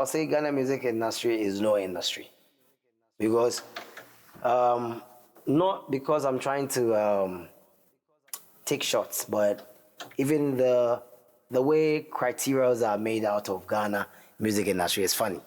I'll say Ghana music industry is no industry because not because I'm trying to take shots, but even the way criterias are made out of Ghana music industry is funny.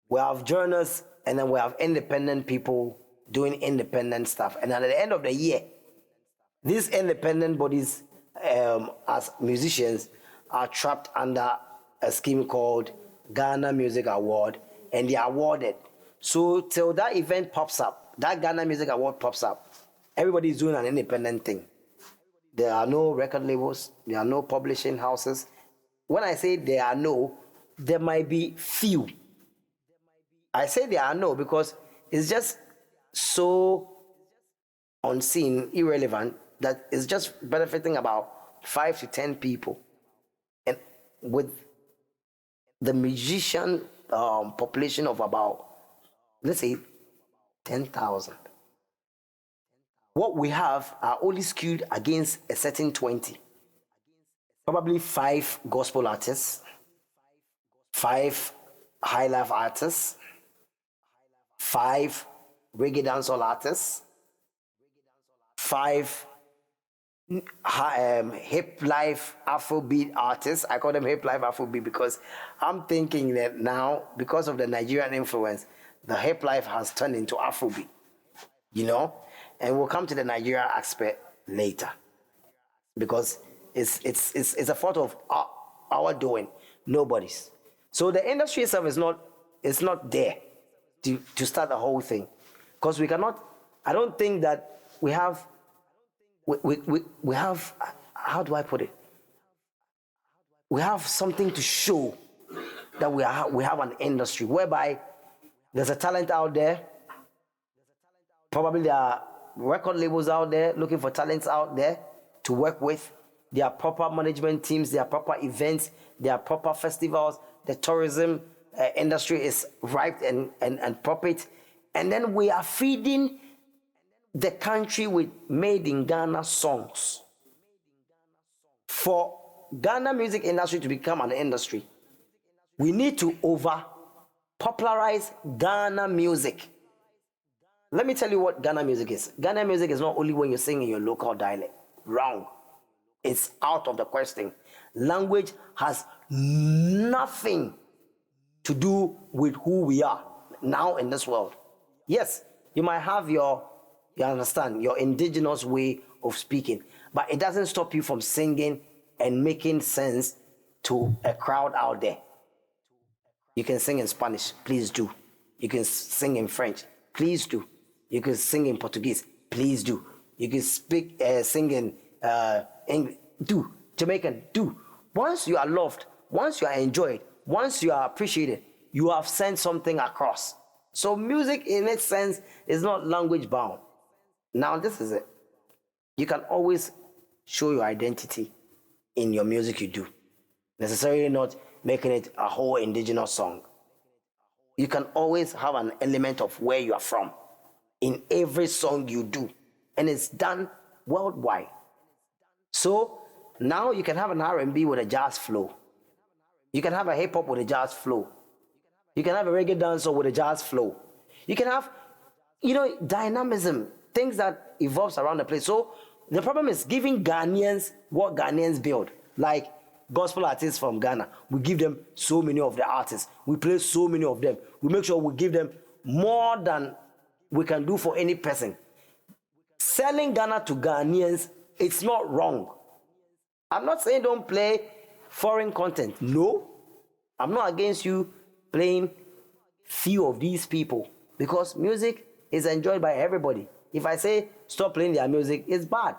We have journalists and then we have independent people doing independent stuff, and at the end of the year, these independent bodies as musicians are trapped under a scheme called Ghana Music Award, and they are awarded. So till that event pops up, that Ghana Music Award pops up, everybody is doing an independent thing. There are no record labels, there are no publishing houses. When I say there are no, there might be few. I say there are no because it's just so unseen, irrelevant, that it's just benefiting about 5 to 10 people. And with the musician population of about, let's say, 10,000, what we have are only skewed against a certain 20. Probably 5 gospel artists, 5 high life artists, 5 reggae dancehall artists, 5 hip life Afrobeat artists. I call them hip life Afrobeat because I'm thinking that now, because of the Nigerian influence, the hip life has turned into Afrobeat, you know? And we'll come to the Nigeria aspect later because it's a fault of our doing, nobody's. So the industry itself is not there to start the whole thing, because we cannot. I don't think that we have. We have. How do I put it? We have something to show that we have an industry whereby there's a talent out there. Probably there are record labels out there looking for talents out there to work with. There are proper management teams, there are proper events, there are proper festivals. The tourism industry is ripe and proper. And then we are feeding the country with made in Ghana songs. For Ghana music industry to become an industry, we need to popularize Ghana music. Let me tell you what Ghana music is. Ghana music is not only when you sing in your local dialect. Wrong. It's out of the question. Language has nothing to do with who we are now in this world. Yes, you might have you understand, your indigenous way of speaking, but it doesn't stop you from singing and making sense to a crowd out there. You can sing in Spanish, please do. You can sing in French, please do. You can sing in Portuguese, please do. You can sing in English, do. Jamaican, do. Once you are loved, once you are enjoyed, once you are appreciated, you have sent something across. So music in its sense is not language bound. Now this is it. You can always show your identity in your music you do. Necessarily not making it a whole indigenous song. You can always have an element of where you are from in every song you do. And it's done worldwide. So now you can have an R&B with a jazz flow. You can have a hip hop with a jazz flow. You can have a reggae dancer with a jazz flow. You can have, dynamism, things that evolves around the place. So the problem is giving Ghanaians what Ghanaians build. Like gospel artists from Ghana, we give them so many of the artists. We play so many of them. We make sure we give them more than we can do for any person. Selling Ghana to Ghanaians, it's not wrong. I'm not saying don't play foreign content. No, I'm not against you playing few of these people because music is enjoyed by everybody. If I say stop playing their music, it's bad.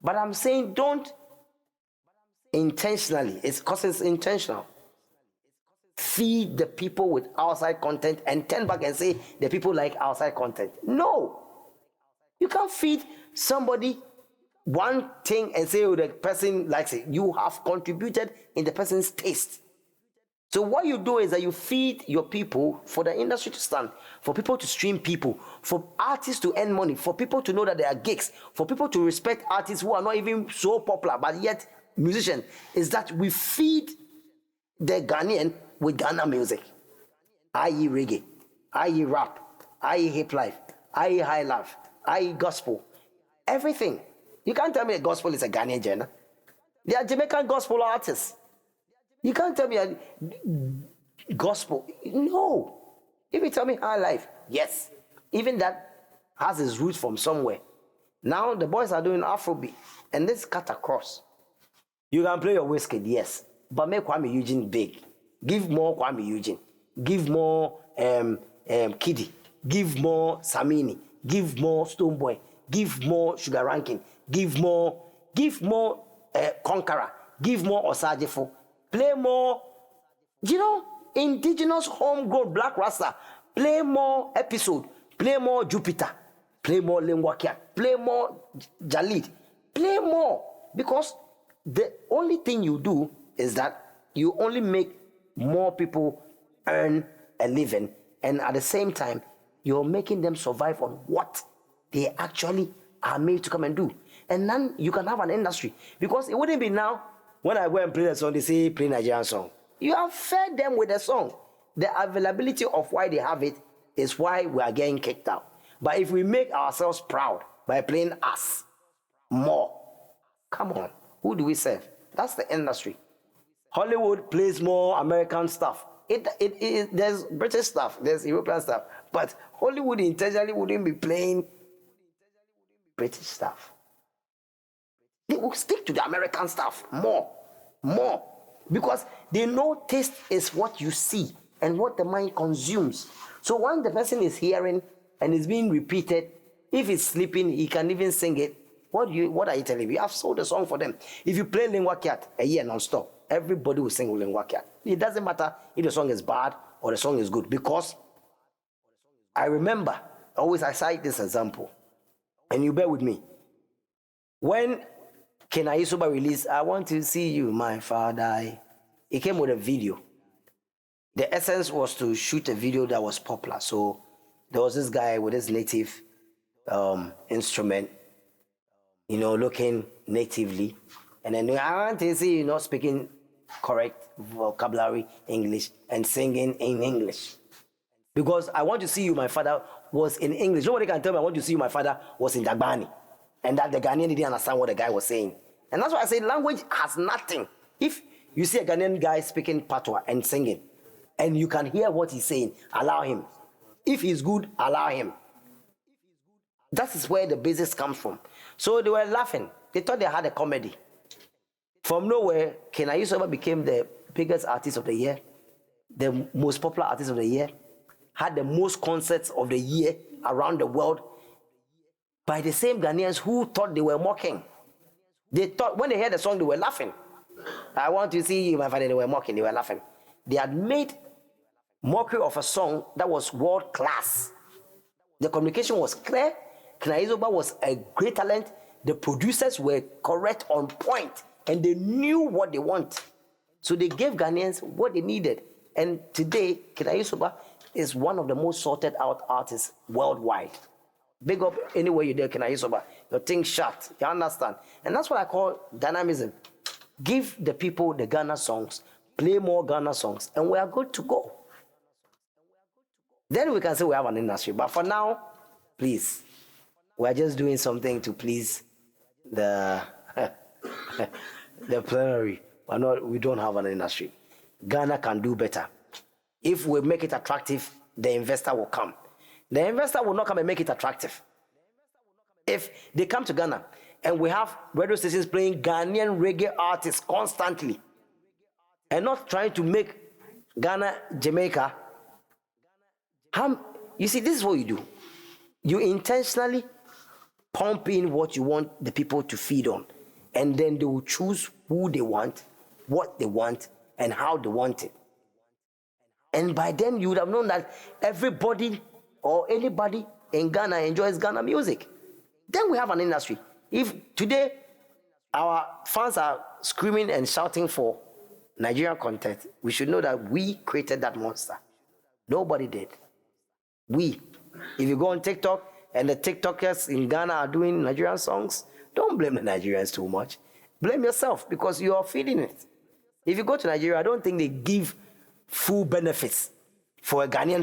But I'm saying don't intentionally. It's because it's intentional. Feed the people with outside content and turn back and say the people like outside content. No. You can't feed somebody one thing and say, oh, the person likes it. You have contributed in the person's taste. So what you do is that you feed your people for the industry to stand, for people to stream people, for artists to earn money, for people to know that there are gigs, for people to respect artists who are not even so popular, but yet musicians, is that we feed the Ghanaian with Ghana music, i.e. reggae, i.e. rap, i.e. hip life, i.e. high life, i.e. gospel, everything. You can't tell me the gospel is a Ghanaian genre. They are Jamaican gospel artists. You can't tell me a gospel. No. If you tell me high life, yes. Even that has its roots from somewhere. Now the boys are doing Afrobeat, and this cut across. You can play your whiskey, yes, but make Kwame Eugene big. Give more Kwame Eugene. Give more Kiddy. Give more Samini. Give more Stoneboy. Give more Sugar Ranking. Give more Conqueror. Give more Osajefo. Play more, indigenous homegrown Black Rasta. Play more Episode. Play more Jupiter. Play more Linguakat. Play more Jalid. Play more. Because the only thing you do is that you only make more people earn a living, and at the same time, you're making them survive on what they actually are made to come and do. And then you can have an industry. Because it wouldn't be now, when I go and play the song, they say, play Nigerian song. You have fed them with the song. The availability of why they have it is why we are getting kicked out. But if we make ourselves proud by playing us more, come on, who do we serve? That's the industry. Hollywood plays more American stuff. There's British stuff, there's European stuff, but Hollywood intentionally wouldn't be playing British stuff. They will stick to the American stuff more, because they know taste is what you see and what the mind consumes. So when the person is hearing and it's being repeated, if he's sleeping, he can even sing it. What are you telling me? I've sold a song for them. If you play Linguakat a year non-stop, everybody will sing Linguakat. It doesn't matter if the song is bad or the song is good, because I remember, always I cite this example, and you bear with me. When Kena Yusuba released I Want to See You, My Father, it came with a video. The essence was to shoot a video that was popular. So there was this guy with his native instrument, looking natively. And then I want to see you not speaking correct vocabulary English and singing in English. Because I Want to See You, My Father was in English. Nobody can tell me I Want to See You, My Father was in Dagbani. And that the Ghanaian didn't understand what the guy was saying. And that's why I say language has nothing. If you see a Ghanaian guy speaking patois and singing, and you can hear what he's saying, allow him. If he's good, allow him. That is where the basis comes from. So they were laughing. They thought they had a comedy. From nowhere, Kena Yusuba became the biggest artist of the year, the most popular artist of the year, had the most concerts of the year around the world, by the same Ghanaians who thought they were mocking. They thought, when they heard the song, they were laughing. I Want to See You, My Father, they were mocking, they were laughing. They had made mockery of a song that was world class. The communication was clear. Kena Yusuba was a great talent. The producers were correct, on point, and they knew what they want. So they gave Ghanaians what they needed. And today, Kena Yusuba is one of the most sorted out artists worldwide. Big up anywhere you're there, Kena Yusuba. Your thing shut. You understand? And that's what I call dynamism. Give the people the Ghana songs, play more Ghana songs, and we are good to go. Then we can say we have an industry. But for now, please, we are just doing something to please the plenary. We don't have an industry. Ghana can do better. If we make it attractive, the investor will come. The investor will not come and make it attractive. If they come to Ghana and we have radio stations playing Ghanaian reggae artists constantly and not trying to make Ghana Jamaica, you see, this is what you do. You intentionally pump in what you want the people to feed on, and then they will choose who they want, what they want, and how they want it. And by then, you would have known that everybody or anybody in Ghana enjoys Ghana music. Then we have an industry. If today our fans are screaming and shouting for Nigerian content, we should know that we created that monster. Nobody did. We. If you go on TikTok and the TikTokers in Ghana are doing Nigerian songs, don't blame the Nigerians too much. Blame yourself, because you are feeding it. If you go to Nigeria, I don't think they give full benefits for a Ghanaian